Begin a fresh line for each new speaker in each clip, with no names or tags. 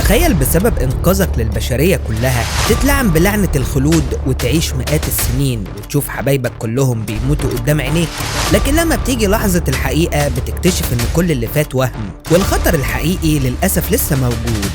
تخيل بسبب إنقاذك للبشرية كلها تتلعن بلعنة الخلود وتعيش مئات السنين وتشوف حبايبك كلهم بيموتوا قدام عينيك، لكن لما بتيجي لحظة الحقيقة بتكتشف إن كل اللي فات وهم والخطر الحقيقي للأسف لسه موجود.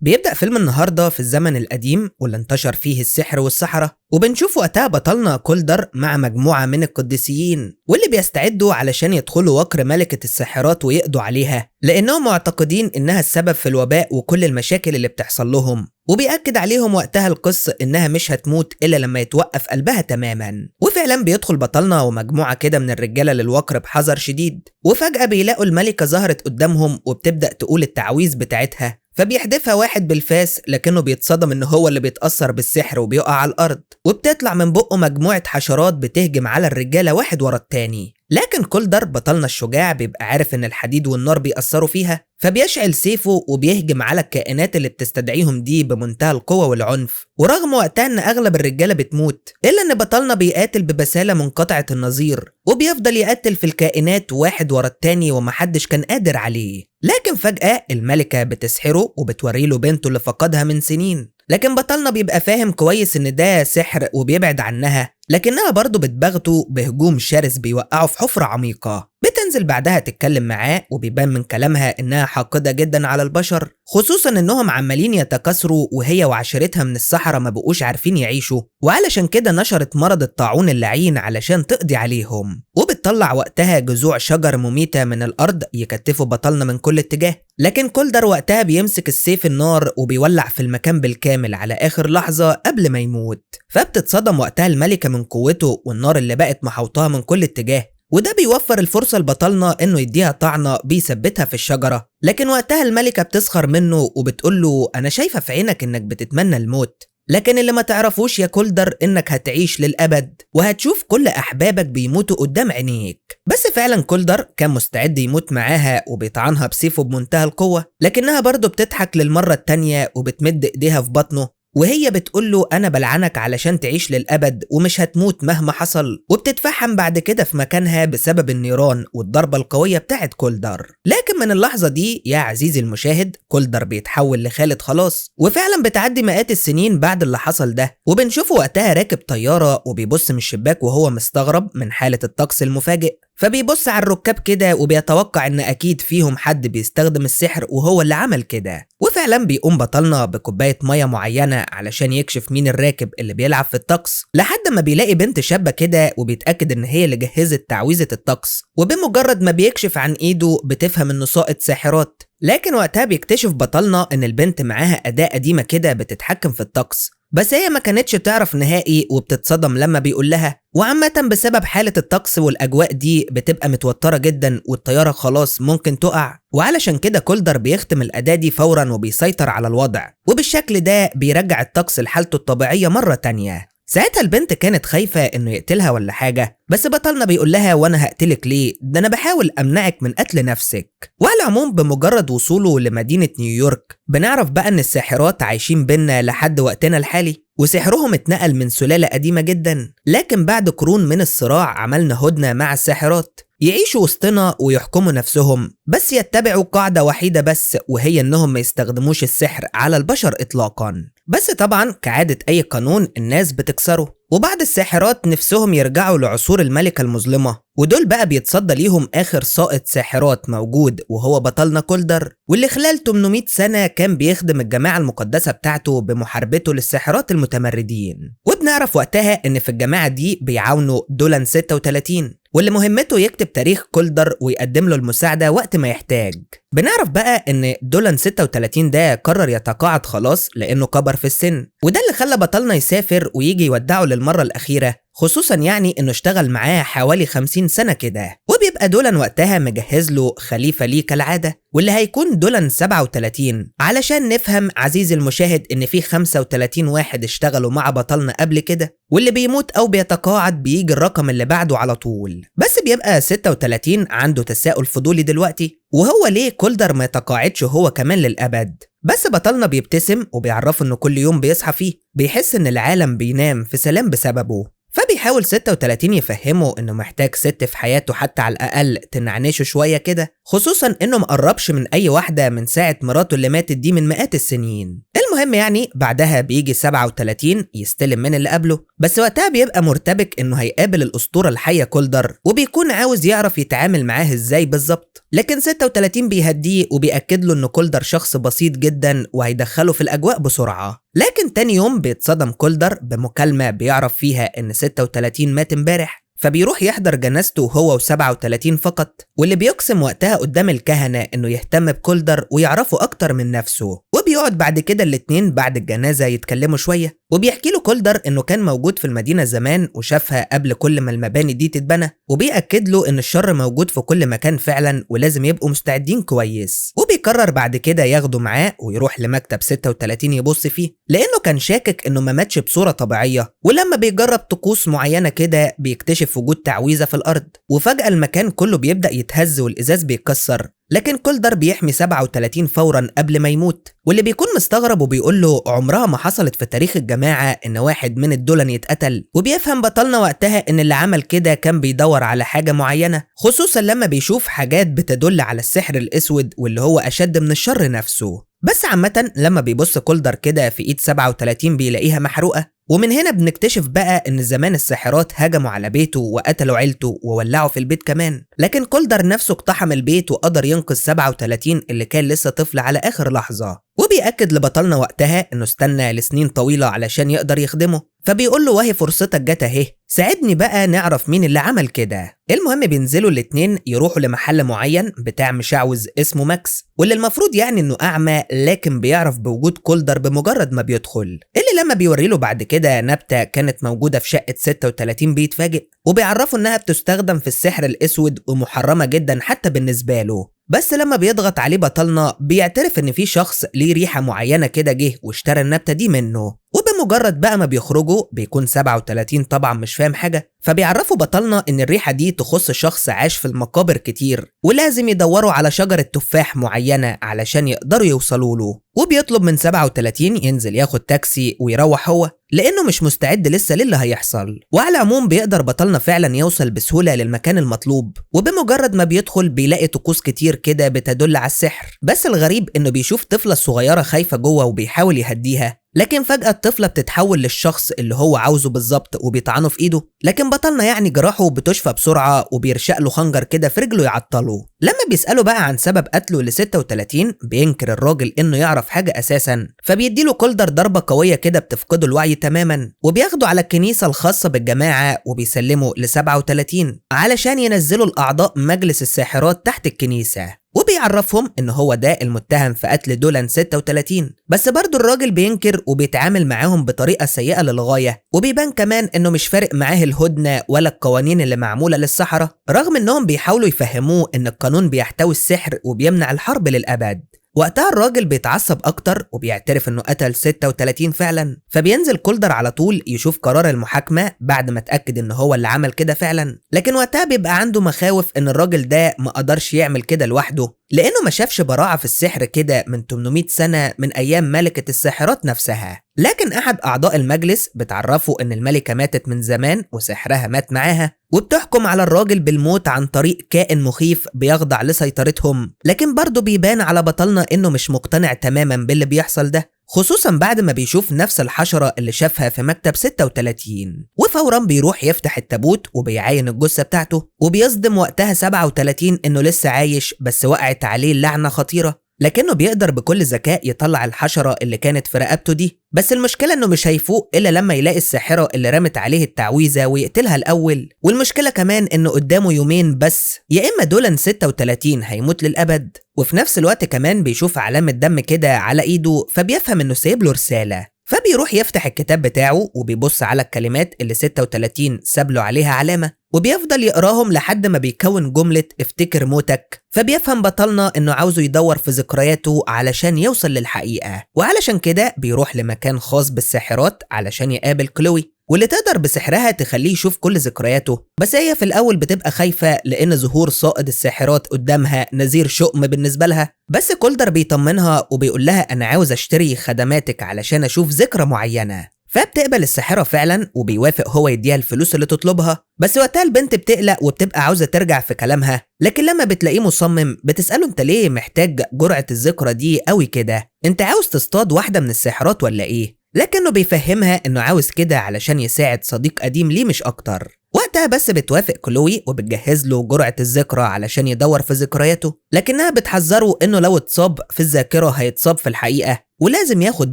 بيبدأ فيلم النهاردة في الزمن القديم واللي انتشر فيه السحر والسحرة، وبنشوف وقتها بطلنا كولدر مع مجموعة من القديسيين واللي بيستعدوا علشان يدخلوا وكر ملكة الساحرات ويقضوا عليها، لأنهم معتقدين إنها السبب في الوباء وكل المشاكل اللي بتحصل لهم. وبيأكد عليهم وقتها القصة إنها مش هتموت إلا لما يتوقف قلبها تماما. وفعلا بيدخل بطلنا ومجموعة كده من الرجالة للوكر بحذر شديد، وفجأة بيلاقوا الملكة ظهرت قدامهم وبتبدأ تقول التعويذ بتاعتها، فبيحدفها واحد بالفاس لكنه بيتصدم إن هو اللي بيتأثر بالسحر وبيقع على الأرض، وبتطلع من بقه مجموعة حشرات بتهجم على الرجالة واحد ورا التاني. لكن كولدر بطلنا الشجاع بيبقى عارف إن الحديد والنار بيأثروا فيها، فبيشعل سيفه وبيهجم على الكائنات اللي بتستدعيهم دي بمنتهى القوة والعنف. ورغم وقتها إن أغلب الرجالة بتموت، إلا إن بطلنا بيقاتل ببسالة منقطعة النظير، وبيفضل يقتل في الكائنات واحد ورا التاني ومحدش كان قادر عليه. لكن فجأة الملكة بتسحره وبتوريله بنته اللي فقدها من سنين، لكن بطلنا بيبقى فاهم كويس إن ده سحر وبيبعد عنها، لكنها برضه بتبغته بهجوم شرس بيوقعه في حفرة عميقة. بتنزل بعدها تتكلم معاه وبيبان من كلامها إنها حاقدة جدا على البشر، خصوصا إنهم عمالين يتكاثروا وهي وعشيرتها من الصحراء ما بقوش عارفين يعيشوا، وعلشان كده نشرت مرض الطاعون اللعين علشان تقضي عليهم. وبتطلع وقتها جذوع شجر مميتة من الأرض يكتفوا بطلنا من كل اتجاه، لكن كولدر وقتها بيمسك السيف النار وبيولع في المكان بالكامل على آخر لحظة قبل ما يموت. فبتتصدم وقتها الملكة من قوته والنار اللي بقت محوطاها من كل اتجاه، وده بيوفر الفرصة لبطلنا إنه يديها طعنة بيثبتها في الشجرة. لكن وقتها الملكة بتسخر منه وبتقوله أنا شايفة في عينك إنك بتتمنى الموت، لكن اللي ما تعرفوش يا كولدر إنك هتعيش للأبد وهتشوف كل أحبابك بيموتوا قدام عينيك. بس فعلا كولدر كان مستعد يموت معاها وبيطعنها بسيفه بمنتهى القوة، لكنها برضه بتضحك للمرة التانية وبتمد إيديها في بطنه وهي بتقوله أنا بلعنك علشان تعيش للأبد ومش هتموت مهما حصل، وبتتفحم بعد كده في مكانها بسبب النيران والضربة القوية بتاعت كولدر. لكن من اللحظة دي يا عزيزي المشاهد كولدر بيتحول لخالد خلاص، وفعلا بتعدي مئات السنين بعد اللي حصل ده، وبنشوفه وقتها راكب طيارة وبيبص من الشباك وهو مستغرب من حالة الطقس المفاجئ، فبيبص على الركاب كده وبيتوقع ان اكيد فيهم حد بيستخدم السحر وهو اللي عمل كده. وفعلا بيقوم بطلنا بكوباية مية معينة علشان يكشف مين الراكب اللي بيلعب في الطقس، لحد ما بيلاقي بنت شابة كده وبيتأكد ان هي اللي جهزت تعويذة الطقس، وبمجرد ما بيكشف عن ايده بتفهم انه ساقط ساحرات. لكن وقتها بيكتشف بطلنا ان البنت معاها أداة قديمة كده بتتحكم في الطقس، بس هي ما كانتش تعرف نهائي وبتتصدم لما بيقول لها. وعامة بسبب حالة الطقس والأجواء دي بتبقى متوترة جدا والطيارة خلاص ممكن تقع، وعلشان كده كولدر بيختم الأداة دي فورا وبيسيطر على الوضع، وبالشكل ده بيرجع الطقس لحالته الطبيعية مرة تانية. ساعتها البنت كانت خايفة انه يقتلها ولا حاجة، بس بطلنا بيقول لها وانا هقتلك ليه؟ ده انا بحاول امنعك من قتل نفسك. وعلى العموم بمجرد وصوله لمدينة نيويورك بنعرف بقى ان الساحرات عايشين بينا لحد وقتنا الحالي، وسحرهم اتنقل من سلالة قديمة جدا، لكن بعد قرون من الصراع عملنا هدنة مع الساحرات يعيشوا وسطنا ويحكموا نفسهم، بس يتبعوا قاعدة وحيدة بس، وهي انهم ما يستخدموش السحر على البشر اطلاقا. بس طبعا كعادة اي قانون الناس بتكسره، وبعد الساحرات نفسهم يرجعوا لعصور الملكة المظلمة، ودول بقى بيتصدى ليهم آخر ساقط ساحرات موجود وهو بطلنا كولدر، واللي خلال 800 سنة كان بيخدم الجماعة المقدسة بتاعته بمحاربته للساحرات المتمردين. وبنعرف وقتها ان في الجماعة دي بيعاونوا دولان 36 واللي مهمته يكتب تاريخ كولدر ويقدم له المساعدة وقت ما يحتاج. بنعرف بقى ان دولان 36 ده قرر يتقاعد خلاص لانه كبر في السن، وده اللي خلى بطلنا يسافر ويجي يودعه للمرة الأخيرة، خصوصا يعني انه اشتغل معاه حوالي 50 سنة كده. وبيبقى دولان وقتها مجهز له خليفة ليه كالعادة واللي هيكون دولان 37، علشان نفهم عزيزي المشاهد ان في 35 واحد اشتغلوا مع بطلنا قبل كده، واللي بيموت او بيتقاعد بيجي الرقم اللي بعده على طول. بس بيبقى 36 عنده تساؤل فضولي دلوقتي، وهو ليه كولدر ما يتقاعدش هو كمان للأبد؟ بس بطلنا بيبتسم وبيعرفه إنه كل يوم بيصحى فيه بيحس إن العالم بينام في سلام بسببه. فبيحاول 36 يفهمه إنه محتاج ست في حياته حتى على الأقل تنعنشه شوية كده، خصوصا إنه مقربش من أي واحدة من ساعة مراته اللي ماتت دي من مئات السنين. المهم يعني بعدها بيجي 37 يستلم من اللي قبله، بس وقتها بيبقى مرتبك إنه هيقابل الأسطورة الحية كولدر وبيكون عاوز يعرف يتعامل معاه إزاي بالظبط، لكن 36 بيهديه وبيأكد له إنه كولدر شخص بسيط جدا وهيدخله في الأجواء بسرعة. لكن تاني يوم بيتصدم كولدر بمكالمة بيعرف فيها إن 36 مات امبارح، فبيروح يحضر جنازته هو و37 فقط، واللي بيقسم وقتها قدام الكهنة إنه يهتم بكولدر ويعرفه أكتر من نفسه. وبيقعد بعد كده الاتنين بعد الجنازة يتكلموا شوية، وبيحكي له كولدر إنه كان موجود في المدينة زمان وشافها قبل كل ما المباني دي تتبنى، وبيأكد له إن الشر موجود في كل مكان فعلا ولازم يبقوا مستعدين كويس. وبيقرر بعد كده ياخده معاه ويروح لمكتب 36 يبص فيه، لأنه كان شاكك إنه ما ماتش بصورة طبيعية، ولما بيجرب طقوس معينة كده بيكتشف وجود تعويذة في الأرض، وفجأة المكان كله بيبدأ يتهز والإزاز بيتكسر. لكن كولدر بيحمي 37 فورا قبل ما يموت، واللي بيكون مستغرب وبيقول له عمرها ما حصلت في تاريخ الجماعة إن واحد من الدولن يتقتل. وبيفهم بطلنا وقتها إن اللي عمل كده كان بيدور على حاجة معينة، خصوصا لما بيشوف حاجات بتدل على السحر الأسود واللي هو أشد من الشر نفسه. بس عامة لما بيبص كولدر كده في إيد 37 بيلاقيها محروقة، ومن هنا بنكتشف بقى إن زمان الساحرات هجموا على بيته وقتلوا عيلته وولعوا في البيت كمان، لكن كولدر نفسه اقتحم البيت وقدر ينقذ 37 اللي كان لسه طفل على آخر لحظة. وبيأكد لبطلنا وقتها إنه استنى لسنين طويلة علشان يقدر يخدمه، فبيقول له وهي فرصتك جت اهي، ساعدني بقى نعرف مين اللي عمل كده. المهم بينزلوا الاتنين يروحوا لمحل معين بتاع مشعوذ اسمه ماكس، واللي المفروض يعني انه اعمى لكن بيعرف بوجود كولدر بمجرد ما بيدخل، اللي لما بيوري له بعد كده نبتة كانت موجودة في شقة 36 بيتفاجئ، وبيعرفوا انها بتستخدم في السحر الاسود ومحرمة جدا حتى بالنسبة له. بس لما بيضغط عليه بطلنا بيعترف ان في شخص ليه ريحة معينة كده جه واشترى النبتة دي منه، وبمجرد بقى ما بيخرجوا بيكون 37 طبعا مش فاهم حاجة، فبيعرفوا بطلنا ان الريحة دي تخص شخص عاش في المقابر كتير ولازم يدوروا على شجرة تفاح معينة علشان يقدروا يوصلوا له. وبيطلب من 37 ينزل ياخد تاكسي ويروح هو لانه مش مستعد لسه للي هيحصل. وعلى العموم بيقدر بطلنا فعلا يوصل بسهولة للمكان المطلوب، وبمجرد ما بيدخل بيلاقي طقوس كتير كده بتدل على السحر. بس الغريب انه بيشوف طفلة صغيرة خايفة جوه وبيحاول يهديها، لكن فجأة الطفلة بتتحول للشخص اللي هو عاوزه بالظبط وبيطعنه في ايده، لكن بطلنا يعني جراحه بتشفى بسرعة وبيرشق له خنجر كده في رجله يعطله. لما بيسأله بقى عن سبب قتله ل 36 بينكر الراجل انه يعرف حاجة اساسا، فبيديله كولدر ضربة قوية كده بتفقده الوعي تماما، وبياخده على الكنيسة الخاصة بالجماعة وبيسلمه ل 37 علشان ينزلوا الأعضاء مجلس الساحرات تحت الكنيسة، وبيعرفهم ان هو ده المتهم في قتل دولان 36. بس برضو الراجل بينكر وبيتعامل معاهم بطريقة سيئة للغاية، وبيبان كمان انه مش فارق معاه الهدنة ولا القوانين اللي معمولة للسحرة، رغم انهم بيحاولوا يفهموه ان القانون بيحتوي السحر وبيمنع الحرب للأبد. وقتها الراجل بيتعصب اكتر وبيعترف انه قتل 36 فعلا، فبينزل كولدر على طول يشوف قرار المحاكمة بعد ما اتأكد ان هو اللي عمل كده فعلا، لكن وقتها بيبقى عنده مخاوف ان الراجل ده ما قدرش يعمل كده لوحده، لانه ما شافش براعة في السحر كده من 800 سنة من ايام ملكة الساحرات نفسها. لكن احد اعضاء المجلس بتعرفه ان الملكة ماتت من زمان وسحرها مات معاها، وبتحكم على الراجل بالموت عن طريق كائن مخيف بيخضع لسيطرتهم. لكن برضه بيبان على بطلنا انه مش مقتنع تماما باللي بيحصل ده، خصوصا بعد ما بيشوف نفس الحشرة اللي شافها في مكتب 36. وفورا بيروح يفتح التابوت وبيعاين الجثة بتاعته، وبيصدم وقتها 37 انه لسه عايش بس وقعت عليه لعنة خطيرة، لكنه بيقدر بكل ذكاء يطلع الحشرة اللي كانت في رقبته دي. بس المشكلة انه مش هيفوق الا لما يلاقي الساحرة اللي رمت عليه التعويذة ويقتلها الاول. والمشكلة كمان انه قدامه يومين بس، يا اما دولان 36 هيموت للابد، وفي نفس الوقت كمان بيشوف علامة دم كده على ايده، فبيفهم انه سايب له رسالة. فبيروح يفتح الكتاب بتاعه وبيبص على الكلمات اللي 36 ساب له عليها علامة، وبيفضل يقراهم لحد ما بيكون جملة افتكر موتك. فبيفهم بطلنا انه عاوزه يدور في ذكرياته علشان يوصل للحقيقة، وعلشان كده بيروح لمكان خاص بالساحرات علشان يقابل كلوي. واللي تقدر بسحرها تخليه يشوف كل ذكرياته. بس هي في الأول بتبقى خايفة لأن ظهور صائد الساحرات قدامها نذير شؤم بالنسبة لها. بس كولدر بيطمنها وبيقول لها أنا عاوز أشتري خدماتك علشان أشوف ذكرى معينة. فبتقبل الساحرة فعلا وبيوافق هو يديها الفلوس اللي تطلبها. بس وقتها البنت بتقلق وبتبقى عاوزة ترجع في كلامها، لكن لما بتلاقيه مصمم بتسأله انت ليه محتاج جرعة الذكرى دي قوي كده؟ انت عاوز تصطاد واحدة من الساحرات ولا ايه؟ لكنه بيفهمها انه عاوز كده علشان يساعد صديق قديم ليه مش اكتر. وقتها بس بتوافق كلوي وبتجهز له جرعة الذكرى علشان يدور في ذكرياته، لكنها بتحذره انه لو اتصاب في الذاكرة هيتصاب في الحقيقة ولازم ياخد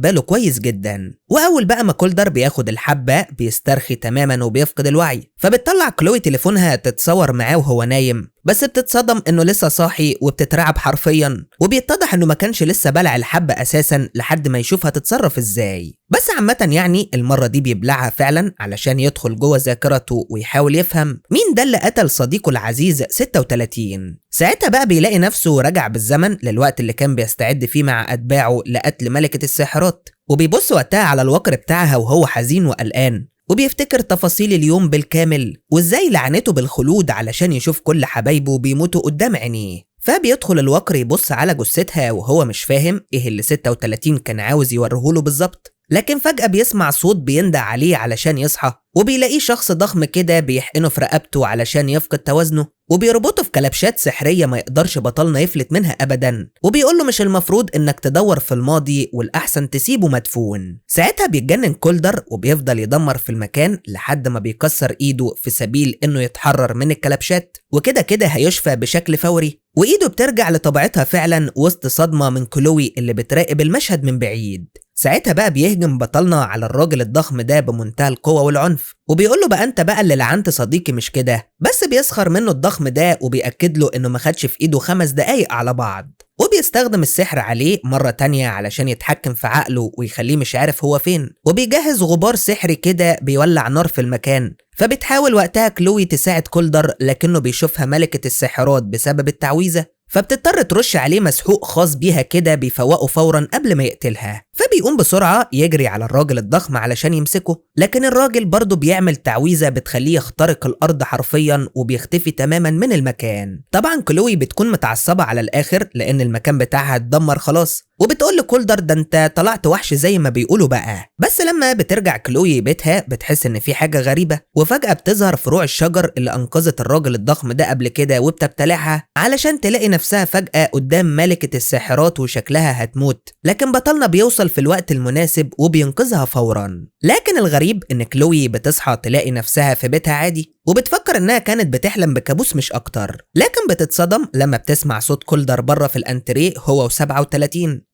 باله كويس جدا. واول بقى ما كولدر بياخد الحبة بيسترخي تماما وبيفقد الوعي، فبتطلع كلوي تليفونها تتصور معاه وهو نايم، بس بتتصدم انه لسه صاحي وبتترعب حرفيا، وبيتضح انه ما كانش لسه بلع الحبة اساسا لحد ما يشوفها تتصرف ازاي. بس عامة يعني المرة دي بيبلعها فعلا علشان يدخل جوه ذاكرته ويحاول يفهم مين ده اللي قتل صديقه العزيز 36. ساعتها بقى بيلاقي نفسه رجع بالزمن للوقت اللي كان بيستعد فيه مع أتباعه لقتل ملكة الساحرات، وبيبص وقتها على الوقر بتاعها وهو حزين وقلقان، وبيفتكر تفاصيل اليوم بالكامل وازاي لعنته بالخلود علشان يشوف كل حبايبه بيموتوا قدام عينيه. فبيدخل الوقر يبص على جثتها وهو مش فاهم ايه اللي 36 كان عاوز يوريهوله بالظبط، لكن فجأة بيسمع صوت بيندع عليه علشان يصحى، وبيلاقيه شخص ضخم كده بيحقنه في رقبته علشان يفقد توازنه، وبيربطه في كلبشات سحرية ما يقدرش بطلنا يفلت منها أبدا، وبيقوله مش المفروض إنك تدور في الماضي والأحسن تسيبه مدفون. ساعتها بيتجنن كولدر وبيفضل يدمر في المكان لحد ما بيكسر إيده في سبيل إنه يتحرر من الكلبشات، وكده كده هيشفى بشكل فوري، وإيده بترجع لطبيعتها فعلا وسط صدمة من كلوي اللي بتراقب المشهد من بعيد. ساعتها بقى بيهجم بطلنا على الراجل الضخم ده بمنتهى القوة والعنف، وبيقول له بقى انت بقى اللي لعنت صديقي مش كده؟ بس بيسخر منه الضخم ده وبيأكد له انه ما خدش في ايده 5 دقايق على بعض، وبيستخدم السحر عليه مرة تانية علشان يتحكم في عقله ويخليه مش عارف هو فين، وبيجهز غبار سحري كده بيولع نار في المكان. فبتحاول وقتها كلوي تساعد كولدر لكنه بيشوفها ملكة الساحرات بسبب التعويذة، فبتضطر ترش عليه مسحوق خاص بيها كده بيفوقه فورا قبل ما يقتلها. فبيقوم بسرعة يجري على الراجل الضخم علشان يمسكه، لكن الراجل برضه بيعمل تعويذة بتخليه يخترق الأرض حرفيا وبيختفي تماما من المكان. طبعا كلوي بتكون متعصبة على الآخر لأن المكان بتاعها اتدمر خلاص، وبتقول لكولدر ده انت طلعت وحش زي ما بيقولوا بقى. بس لما بترجع كلوي بيتها بتحس ان في حاجة غريبة، وفجأة بتظهر فروع الشجر اللي انقذت الراجل الضخم ده قبل كده وبتبتلعها علشان تلاقي نفسها فجأة قدام ملكة الساحرات وشكلها هتموت، لكن بطلنا بيوصل في الوقت المناسب وبينقذها فورا. لكن الغريب ان كلوي بتصحى تلاقي نفسها في بيتها عادي، وبتفكر انها كانت بتحلم بكابوس مش اكتر، لكن بتتصدم لما بتسمع صوت كولدر بره في الانتريه هو و37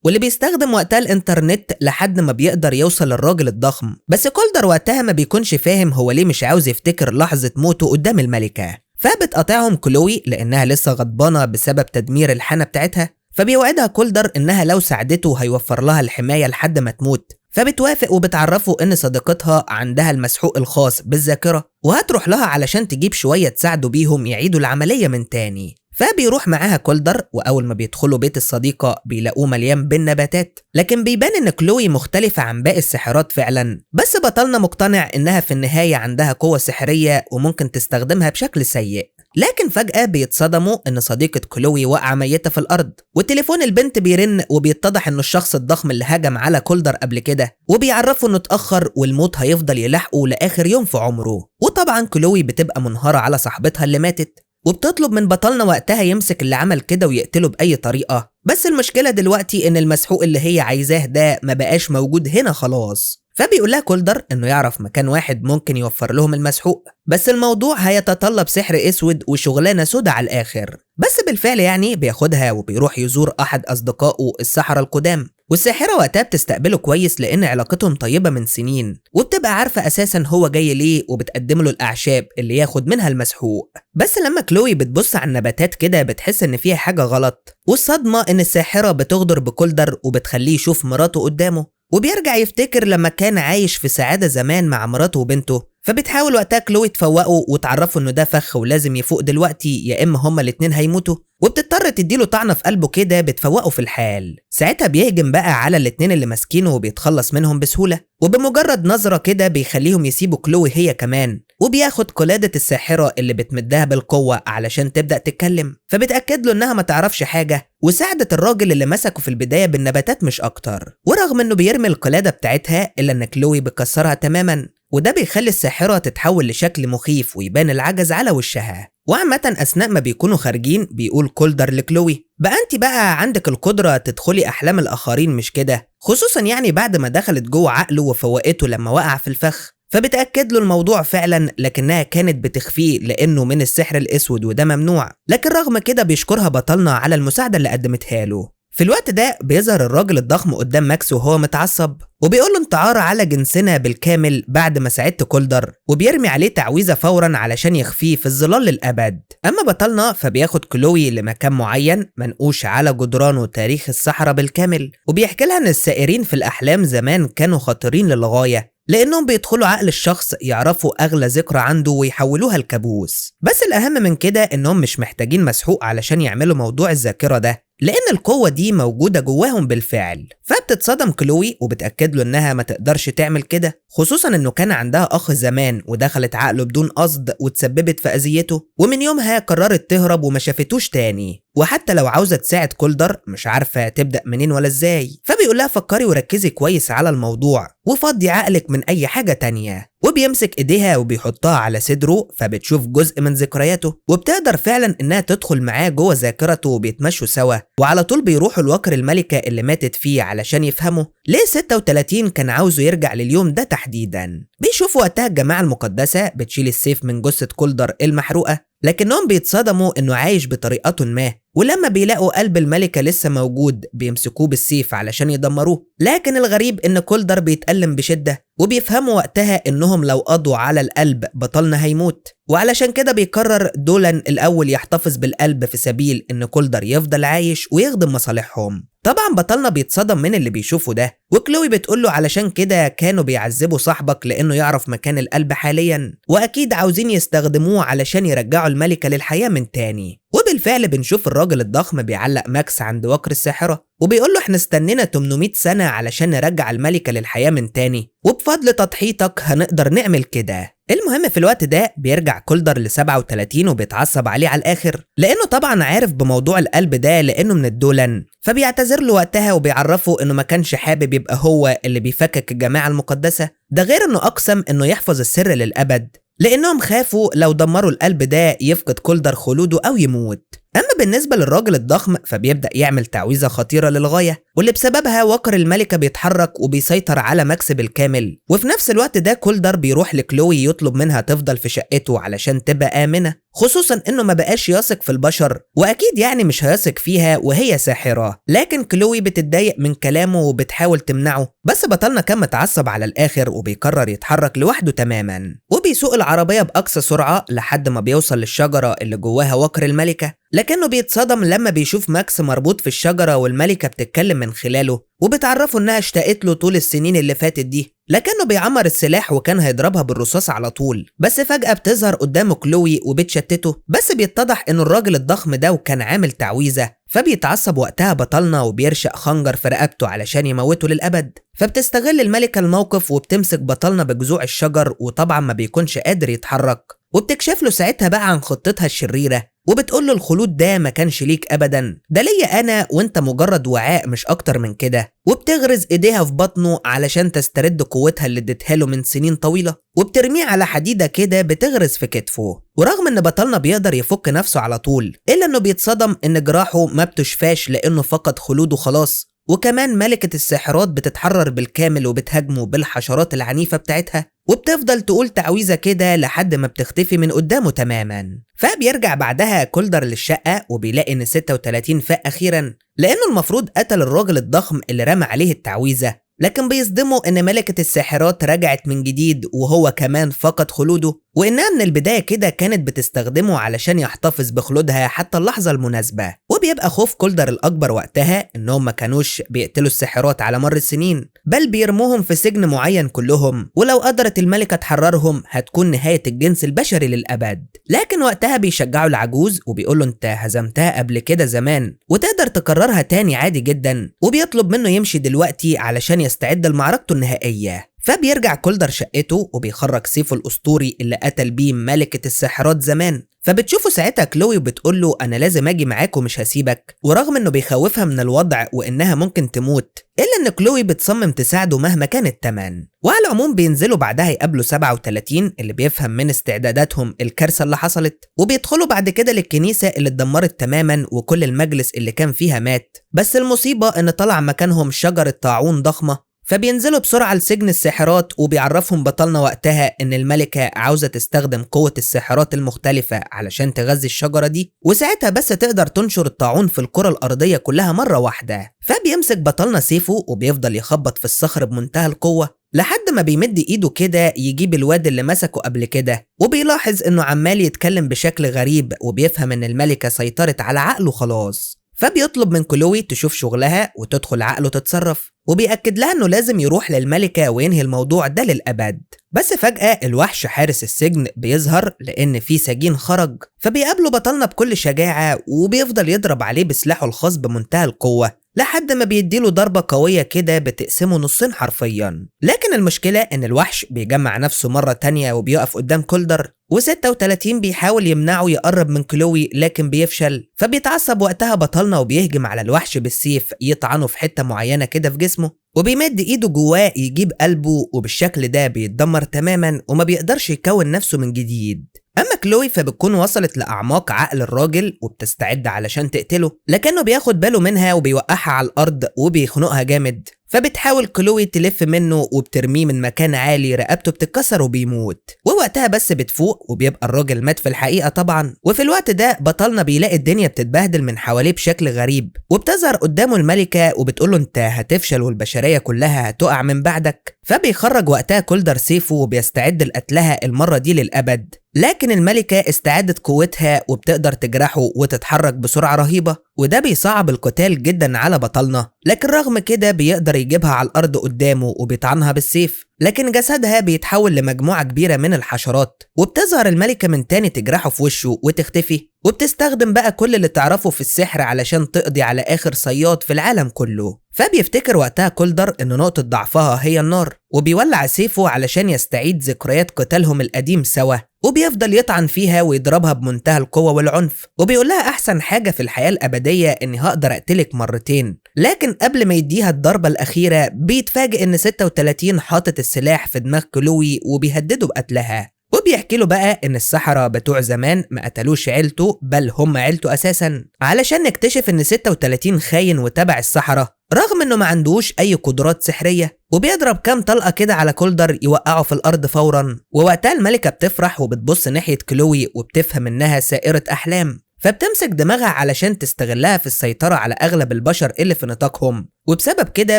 واللي بيستخدم وقتها الانترنت لحد ما بيقدر يوصل للراجل الضخم. بس كولدر وقتها ما بيكونش فاهم هو ليه مش عاوز يفتكر لحظة موته قدام الملكة، فبتقاطعهم كلوي لانها لسه غضبانة بسبب تدمير الحانة بتاعتها، فبيوعدها كولدر انها لو ساعدته هيوفر لها الحماية لحد ما تموت، فبتوافق وبتعرفه ان صديقتها عندها المسحوق الخاص بالذاكرة وهتروح لها علشان تجيب شوية تساعده بيهم يعيدوا العملية من تاني. فبيروح معاها كولدر، واول ما بيدخلوا بيت الصديقة بيلاقوه مليان بالنباتات، لكن بيبان ان كلوي مختلفة عن باقي الساحرات فعلا، بس بطلنا مقتنع انها في النهاية عندها قوة سحرية وممكن تستخدمها بشكل سيء. لكن فجأة بيتصدموا ان صديقة كلوي وقع ميتة في الارض، وتليفون البنت بيرن وبيتضح انه الشخص الضخم اللي هجم على كولدر قبل كده، وبيعرفوا انه اتأخر والموت هيفضل يلاحقه لاخر يوم في عمره. وطبعا كلوي بتبقى منهارة على صاحبتها اللي ماتت، وبتطلب من بطلنا وقتها يمسك اللي عمل كده ويقتله بأي طريقة. بس المشكلة دلوقتي ان المسحوق اللي هي عايزاه ده ما بقاش موجود هنا خلاص، فبيقول لها كولدر انه يعرف مكان واحد ممكن يوفر لهم المسحوق، بس الموضوع هيتطلب سحر اسود وشغلانة سودا على الاخر. بس بالفعل يعني بياخدها وبيروح يزور احد اصدقائه السحرة القدام، والساحرة وقتها بتستقبله كويس لان علاقتهم طيبة من سنين، وبتبقى عارفة اساسا هو جاي ليه وبتقدم له الاعشاب اللي ياخد منها المسحوق. بس لما كلوي بتبص على النباتات كده بتحس ان فيها حاجة غلط، والصدمة ان الساحرة بتغدر بكولدر وبتخليه يشوف مراته قدامه، وبيرجع يفتكر لما كان عايش في سعادة زمان مع مراته وبنته، فبتحاول وقتها كلوي تفوقه وتعرفه انه ده فخ ولازم يفوق دلوقتي يا اما هما الاتنين هيموتوا، وبتضطر تديله طعنه في قلبه كده بتفوقه في الحال. ساعتها بيهجم بقى على الاتنين اللي ماسكينه وبيتخلص منهم بسهوله، وبمجرد نظره كده بيخليهم يسيبوا كلوي هي كمان، وبياخد قلادة الساحرة اللي بتمدها بالقوة علشان تبدأ تتكلم، فبتأكد له انها ما تعرفش حاجة وساعدت الراجل اللي مسكه في البداية بالنباتات مش اكتر. ورغم انه بيرمي القلادة بتاعتها الا ان كلوي بيكسرها تماما، وده بيخلي الساحرة تتحول لشكل مخيف ويبان العجز على وشها. وعامة أثناء ما بيكونوا خارجين بيقول كولدر لكلوي بقى انت بقى عندك القدرة تدخلي أحلام الآخرين مش كده؟ خصوصا يعني بعد ما دخلت جوه عقله وفوقته لما وقع في الفخ. فبتأكد له الموضوع فعلا لكنها كانت بتخفيه لأنه من السحر الأسود وده ممنوع، لكن رغم كده بيشكرها بطلنا على المساعدة اللي قدمتها له. في الوقت ده بيظهر الراجل الضخم قدام ماكس وهو متعصب وبيقول له انت عار على جنسنا بالكامل بعد ما ساعدت كولدر، وبيرمي عليه تعويذة فورا علشان يخفيه في الظلال للأبد. أما بطلنا فبياخد كلوي لمكان معين منقوش على جدرانه تاريخ الصحراء بالكامل، وبيحكي لها ان السائرين في الأحلام زمان كانوا خطيرين للغاية لأنهم بيدخلوا عقل الشخص يعرفوا أغلى ذكرى عنده ويحولوها لكابوس. بس الأهم من كده إنهم مش محتاجين مسحوق علشان يعملوا موضوع الذاكرة ده، لأن القوة دي موجودة جواهم بالفعل. فبتتصدم كلوي وبتأكد له إنها ما تقدرش تعمل كده، خصوصا إنه كان عندها أخ زمان ودخلت عقله بدون قصد وتسببت في أذيته، ومن يومها قررت تهرب وما شافتوش تاني. وحتى لو عاوزة تساعد كولدر مش عارفة تبدأ منين ولا إزاي، فبيقول لها فكري وركزي كويس على الموضوع وفضي عقلك من أي حاجة تانية. وبيمسك ايديها وبيحطها على صدره فبتشوف جزء من ذكرياته، وبتقدر فعلا انها تدخل معاه جوه ذاكرته وبيتمشوا سوا، وعلى طول بيروحوا لوكر الملكة اللي ماتت فيه علشان يفهموا ليه 36 كان عاوزه يرجع لليوم ده تحديدا. بيشوفوا وقتها الجماعة المقدسة بتشيل السيف من جثة كولدر المحروقة، لكنهم بيتصدموا انه عايش بطريقة ما، ولما بيلاقوا قلب الملكة لسه موجود بيمسكوه بالسيف علشان يدمروه. لكن الغريب ان كولدر بيتألم بشدة، وبيفهموا وقتها انهم لو قضوا على القلب بطلنا هيموت، وعلشان كده بيقرر دولان الاول يحتفظ بالقلب في سبيل ان كولدر يفضل عايش ويخدم مصالحهم. طبعا بطلنا بيتصدم من اللي بيشوفه ده، وكلوي بتقوله علشان كده كانوا بيعذبوا صاحبك لانه يعرف مكان القلب حاليا، واكيد عاوزين يستخدموه علشان يرجعوا الملكة للحياة من تاني. وبالفعل بنشوف الراجل الضخم بيعلق ماكس عند وكر الساحرة وبيقول له احنا استنينا 800 سنة علشان نرجع الملكة للحياة من تاني، وبفضل تضحيتك هنقدر نعمل كده. المهم في الوقت ده بيرجع كولدر ل 37 وبيتعصب عليه على الآخر لأنه طبعا عارف بموضوع القلب ده لأنه من الدولان، فبيعتذر له وقتها وبيعرفه إنه ما كانش حابب يبقى هو اللي بيفكك الجماعة المقدسة، ده غير إنه أقسم إنه يحفظ السر للأبد لأنهم خافوا لو دمروا القلب ده يفقد كولدر خلوده أو يموت. أما بالنسبة للراجل الضخم فبيبدأ يعمل تعويذة خطيرة للغاية واللي بسببها وكر الملكة بيتحرك وبيسيطر على ماكس بالكامل. وفي نفس الوقت ده كولدر بيروح لكلوي يطلب منها تفضل في شقته علشان تبقى آمنة، خصوصا انه ما بقاش يثق في البشر واكيد يعني مش هيثق فيها وهي ساحرة. لكن كلوي بتتضايق من كلامه وبتحاول تمنعه، بس بطلنا كان متعصب على الاخر وبيقرر يتحرك لوحده تماما، وبيسوق العربية باقصى سرعة لحد ما بيوصل للشجرة اللي جواها وكر الملكة، لكنه بيتصدم لما بيشوف ماكس مربوط في الشجرة والملكة بتتكلم من خلاله وبتعرفه انها اشتقت له طول السنين اللي فاتت دي، لكنه بيعمر السلاح وكان هيضربها بالرصاص على طول، بس فجأة بتظهر قدامه كلوي وبتشتته، بس بيتضح انه الراجل الضخم ده وكان عامل تعويذة، فبيتعصب وقتها بطلنا وبيرشق خنجر في رقبته علشان يموته للأبد. فبتستغل الملكة الموقف وبتمسك بطلنا بجذوع الشجر وطبعا ما بيكونش قادر يتحرك، وبتكشف له ساعتها بقى عن خطتها الشريرة وبتقول له الخلود ده ما كانش ليك ابدا، ده ليا انا وانت مجرد وعاء مش اكتر من كده، وبتغرز ايديها في بطنه علشان تسترد قوتها اللي اديتها له من سنين طويله، وبترميه على حديده كده بتغرز في كتفه. ورغم ان بطلنا بيقدر يفك نفسه على طول الا انه بيتصدم ان جراحه ما بتشفاش لانه فقد خلوده خلاص، وكمان ملكة الساحرات بتتحرر بالكامل وبتهاجمه بالحشرات العنيفة بتاعتها، وبتفضل تقول تعويذة كده لحد ما بتختفي من قدامه تماما. فبيرجع بعدها كولدر للشقة وبيلاقي ان 36 فاق اخيرا لانه المفروض قتل الراجل الضخم اللي رمى عليه التعويذة، لكن بيصدمه ان ملكة الساحرات رجعت من جديد وهو كمان فقد خلوده، وانها من البداية كده كانت بتستخدمه علشان يحتفظ بخلودها حتى اللحظة المناسبة. وبيبقى خوف كولدر الأكبر وقتها إنهم ما كانوش بيقتلوا الساحرات على مر السنين، بل بيرموهم في سجن معين كلهم، ولو قدرت الملكة تحررهم هتكون نهاية الجنس البشري للأبد. لكن وقتها بيشجعوا العجوز وبيقولوا انت هزمتها قبل كده زمان وتقدر تكررها تاني عادي جدا، وبيطلب منه يمشي دلوقتي علشان يستعد لمعركته النهائية. فبيرجع كولدر شقته وبيخرج سيفه الأسطوري اللي قتل بيه ملكة الساحرات زمان. فبتشوفه ساعتها كلوي وبتقوله أنا لازم أجي معاك ومش هسيبك، ورغم إنه بيخوفها من الوضع وإنها ممكن تموت، إلا إن كلوي بتصمم تساعده مهما كان التمن. وعلى العموم بينزلوا بعدها يقابلوا 37 اللي بيفهم من استعداداتهم الكارثة اللي حصلت، وبيدخلوا بعد كده للكنيسة اللي اتدمرت تماما وكل المجلس اللي كان فيها مات. بس المصيبة إن طلع مكانهم شجرة طاعون ضخمة. فبينزلوا بسرعة لسجن الساحرات وبيعرفهم بطلنا وقتها إن الملكة عاوزة تستخدم قوة الساحرات المختلفة علشان تغذي الشجرة دي، وساعتها بس تقدر تنشر الطاعون في الكرة الأرضية كلها مرة واحدة. فبيمسك بطلنا سيفه وبيفضل يخبط في الصخر بمنتهى القوة لحد ما بيمد ايده كده يجيب الواد اللي مسكه قبل كده، وبيلاحظ إنه عمال يتكلم بشكل غريب وبيفهم إن الملكة سيطرت على عقله خلاص. فبيطلب من كلوي تشوف شغلها وتدخل عقله تتصرف، وبيأكد لها انه لازم يروح للملكة وينهي الموضوع ده للأبد. بس فجأة الوحش حارس السجن بيظهر لأن في سجين خرج، فبيقابله بطلنا بكل شجاعة وبيفضل يضرب عليه بسلاحه الخاص بمنتهى القوة لحد ما بيديله ضربة قوية كده بتقسمه نصين حرفيا. لكن المشكلة ان الوحش بيجمع نفسه مرة تانية وبيقف قدام كولدر، و36 بيحاول يمنعه يقرب من كلوي لكن بيفشل. فبيتعصب وقتها بطلنا وبيهجم على الوحش بالسيف يطعنه في حتة معينة كده في جسمه، وبيمد ايده جواه يجيب قلبه، وبالشكل ده بيتدمر تماما وما بيقدرش يكون نفسه من جديد. اما كلوي فبتكون وصلت لاعماق عقل الراجل وبتستعد علشان تقتله، لكنه بياخد باله منها وبيوقعها على الارض وبيخنقها جامد. فبتحاول كلوي تلف منه وبترميه من مكان عالي، رقبته بتتكسر وبيموت. ووقتها بس بتفوق وبيبقى الراجل مات في الحقيقة طبعا. وفي الوقت ده بطلنا بيلاقي الدنيا بتتبهدل من حواليه بشكل غريب، وبتظهر قدامه الملكة وبتقوله انت هتفشل والبشرية كلها هتقع من بعدك. فبيخرج وقتها كولدر سيفه وبيستعد لقتلها المرة دي للأبد، لكن الملكة استعادت قوتها وبتقدر تجرحه وتتحرك بسرعة رهيبة، وده بيصعب القتال جدا على بطلنا. لكن رغم كده بيقدر يجيبها على الأرض قدامه وبيطعنها بالسيف، لكن جسدها بيتحول لمجموعة كبيرة من الحشرات، وبتظهر الملكة من تاني تجرحه في وشه وتختفي. وبتستخدم بقى كل اللي تعرفه في السحر علشان تقضي على آخر صياد في العالم كله. فبيفتكر وقتها كولدر إن نقطة ضعفها هي النار، وبيولع سيفه علشان يستعيد ذكريات قتالهم القديم سوا، وبيفضل يطعن فيها ويضربها بمنتهى القوة والعنف، وبيقول لها أحسن حاجة في الحياة الأبدية إني هقدر أقتلك مرتين. لكن قبل ما يديها الضربة الأخيرة بيتفاجئ إن 36 حاطط السلاح في دماغ كلوي وبيهدده بقتلها، وبيحكي له بقى إن السحرة بتوع زمان ما قتلوش عيلته بل هم عيلته أساسا، علشان نكتشف إن 36 خاين وتبع السحرة رغم إنه ما عندوش أي قدرات سحرية. وبيضرب كام طلقة كده على كولدر يوقعه في الأرض فورا. ووقتها الملكة بتفرح وبتبص ناحية كلوي وبتفهم إنها سائرة أحلام، فبتمسك دماغها علشان تستغلها في السيطرة على أغلب البشر اللي في نطاقهم، وبسبب كده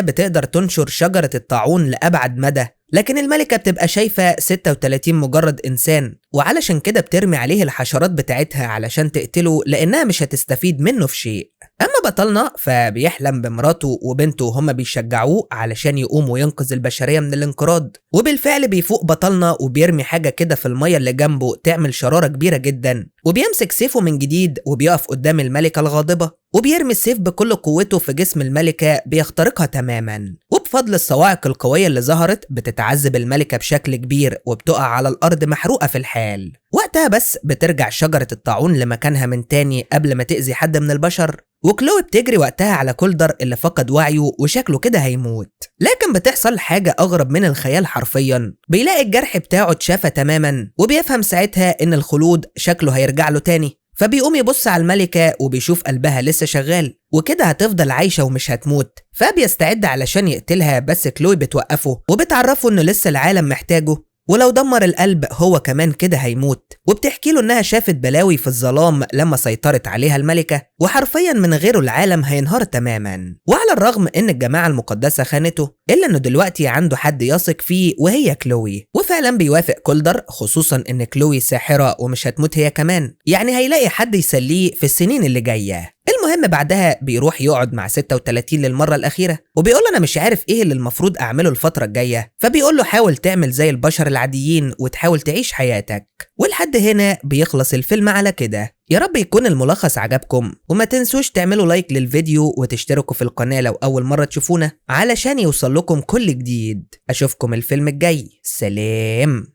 بتقدر تنشر شجرة الطاعون لأبعد مدى. لكن الملكة بتبقى شايفة 36 مجرد إنسان، وعلشان كده بترمي عليه الحشرات بتاعتها علشان تقتله لأنها مش هتستفيد منه في شيء. أما بطلنا فبيحلم بمراته وبنته وهم بيشجعوه علشان يقوم وينقذ البشرية من الانقراض، وبالفعل بيفوق بطلنا وبيرمي حاجة كده في المية اللي جنبه تعمل شرارة كبيرة جدا، وبيمسك سيفه من جديد وبيقف قدام الملكة الغاضبة وبيرمي السيف بكل قوته في جسم الملكة بيخترقها تماما. وبفضل الصواعق القوية اللي ظهرت بتتعذب الملكة بشكل كبير وبتقع على الأرض محروقة في الحال. وقتها بس بترجع شجرة الطاعون لمكانها من تاني قبل ما تأذي حد من البشر، وكلوي بتجري وقتها على كولدر اللي فقد وعيه وشكله كده هيموت. لكن بتحصل حاجة أغرب من الخيال حرفيا، بيلاقي الجرح بتاعه اتشافى تماما، وبيفهم ساعتها إن الخلود شكله هيرجع له تاني. فبيقوم يبص على الملكة وبيشوف قلبها لسه شغال وكده هتفضل عايشة ومش هتموت، فبيستعد علشان يقتلها. بس كلوي بتوقفه وبتعرفه إنه لسه العالم محتاجه، ولو دمر القلب هو كمان كده هيموت. وبتحكي له إنها شافت بلاوي في الظلام لما سيطرت عليها الملكة، وحرفيا من غيره العالم هينهار تماما. وعلى الرغم إن الجماعة المقدسة خانته، إلا إنه دلوقتي عنده حد يثق فيه وهي كلوي. وفعلا بيوافق كولدر، خصوصا إن كلوي ساحرة ومش هتموت هي كمان، يعني هيلاقي حد يسليه في السنين اللي جاية. المهم بعدها بيروح يقعد مع 36 للمرة الأخيرة وبيقول له أنا مش عارف إيه اللي المفروض أعمله الفترة الجاية، فبيقول له حاول تعمل زي البشر العاديين وتحاول تعيش حياتك. ولحد هنا بيخلص الفيلم على كده. يا رب يكون الملخص عجبكم، وما تنسوش تعملوا لايك للفيديو وتشتركوا في القناة لو أول مرة تشوفونا علشان يوصل لكم كل جديد. أشوفكم الفيلم الجاي، سلام.